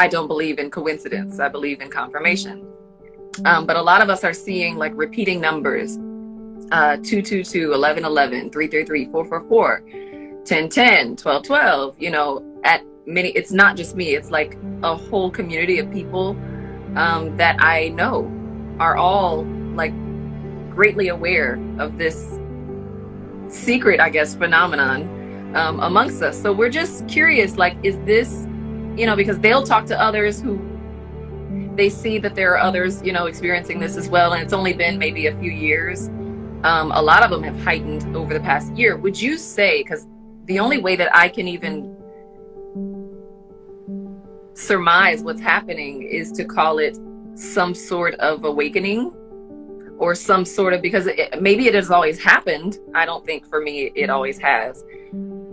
I don't believe in coincidence. I believe in confirmation. But a lot of us are seeing like repeating numbers, 222, 1111, 333, 444, 1010, 1212, you know, at many, it's not just me, it's like a whole community of people that I know are all like greatly aware of this secret, I guess, phenomenon amongst us. So we're just curious, like, is this, you know, because they'll talk to others who they see that there are others, you know, experiencing this as well. And it's only been maybe a few years. A lot of them have heightened over the past year. Would you say, because the only way that I can even surmise what's happening is to call it some sort of awakening or some sort of, because maybe it has always happened. I don't think for me it always has.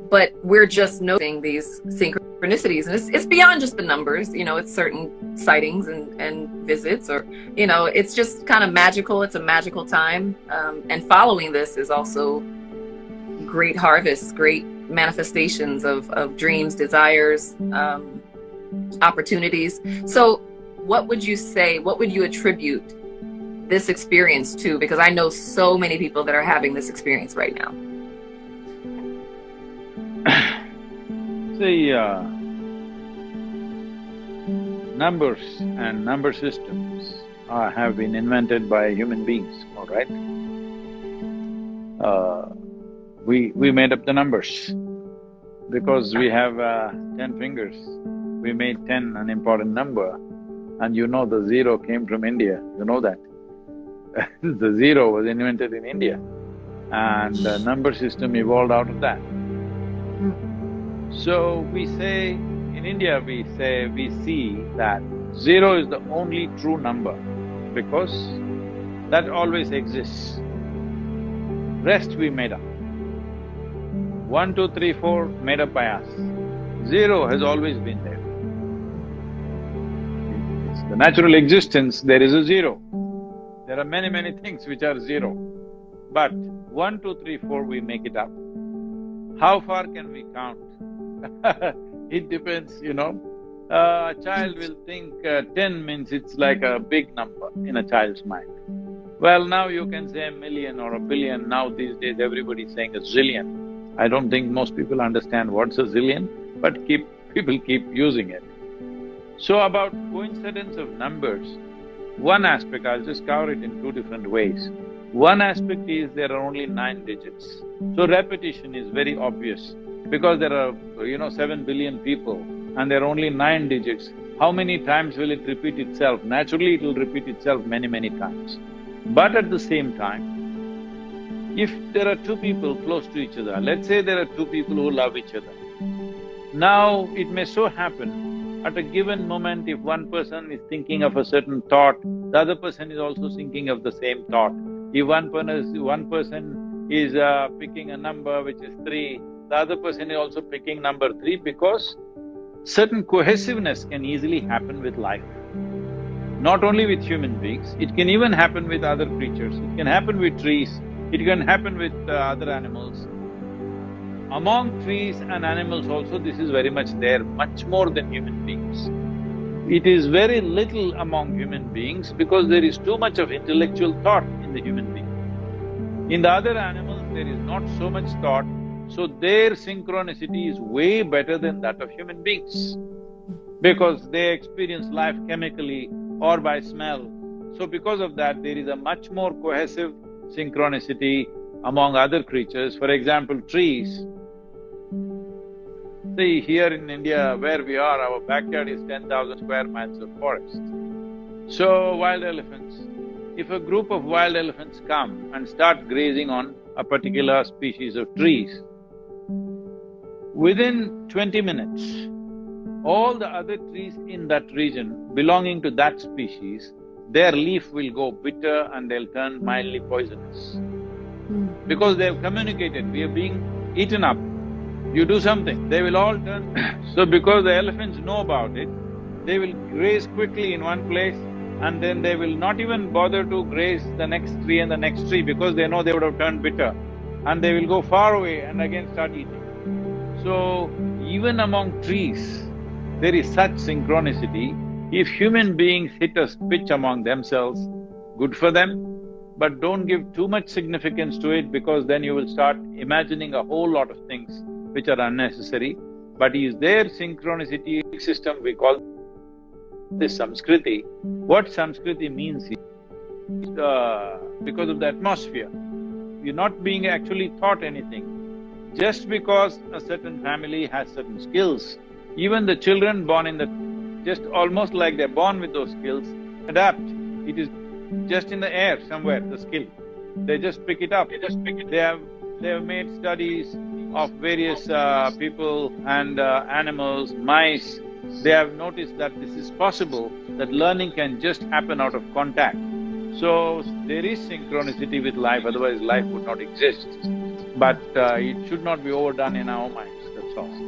But we're just noticing these synchronicities, and it's beyond just the numbers, you know, it's certain sightings and visits, or, you know, it's just kind of magical. It's a magical time. And following this is also great harvests, great manifestations of dreams, desires, opportunities. So what would you say, what would you attribute this experience to? Because I know so many people that are having this experience right now. See, numbers and number systems have been invented by human beings, all right? We made up the numbers because we have 10 fingers. We made 10 an important number, and you know the zero came from India, you know that. The zero was invented in India, and the number system evolved out of that. So we say, in India we see that zero is the only true number because that always exists. Rest we made up. 1, 2, 3, 4 made up by us. Zero has always been there. It's the natural existence, there is a zero. There are many things which are zero. But 1, 2, 3, 4 we make it up. How far can we count? It depends, you know. A child will think 10 means it's like a big number in a child's mind. Well, now you can say a million or a billion. Now these days everybody's saying a zillion. I don't think most people understand what's a zillion, but people keep using it. So about coincidence of numbers, one aspect, I'll just cover it in two different ways. One aspect is there are only 9 digits. So repetition is very obvious. Because there are, you know, 7 billion people and there are only 9 digits, how many times will it repeat itself? Naturally, it will repeat itself many times. But at the same time, if there are two people close to each other, let's say there are two people who love each other. Now, it may so happen, at a given moment, if one person is thinking of a certain thought, the other person is also thinking of the same thought. If one person is picking a number which is 3, the other person is also picking number 3, because certain cohesiveness can easily happen with life. Not only with human beings, it can even happen with other creatures, it can happen with trees, it can happen with other animals. Among trees and animals also this is very much there, much more than human beings. It is very little among human beings because there is too much of intellectual thought in the human being. In the other animals there is not so much thought, so their synchronicity is way better than that of human beings because they experience life chemically or by smell. So because of that, there is a much more cohesive synchronicity among other creatures. For example, trees. See, here in India where we are, our backyard is 10,000 square miles of forest. So, wild elephants, if a group of wild elephants come and start grazing on a particular species of trees, within 20 minutes, all the other trees in that region belonging to that species, their leaf will go bitter and they'll turn mildly poisonous. Because they've communicated, we are being eaten up, you do something, they will all turn… So because the elephants know about it, they will graze quickly in one place and then they will not even bother to graze the next tree and the next tree because they know they would have turned bitter, and they will go far away and again start eating. So, even among trees, there is such synchronicity. If human beings hit a pitch among themselves, good for them, but don't give too much significance to it, because then you will start imagining a whole lot of things which are unnecessary. But is there synchronicity system, we call this Samskriti. What Samskriti means is, because of the atmosphere, you're not being actually taught anything. Just because a certain family has certain skills, even the children born in the… just almost like they're born with those skills, adapt. It is just in the air somewhere, the skill. They just pick it up. They have made studies of various people and animals, mice. They have noticed that this is possible, that learning can just happen out of contact. So, there is synchronicity with life, otherwise life would not exist. But it should not be overdone in our minds, that's all.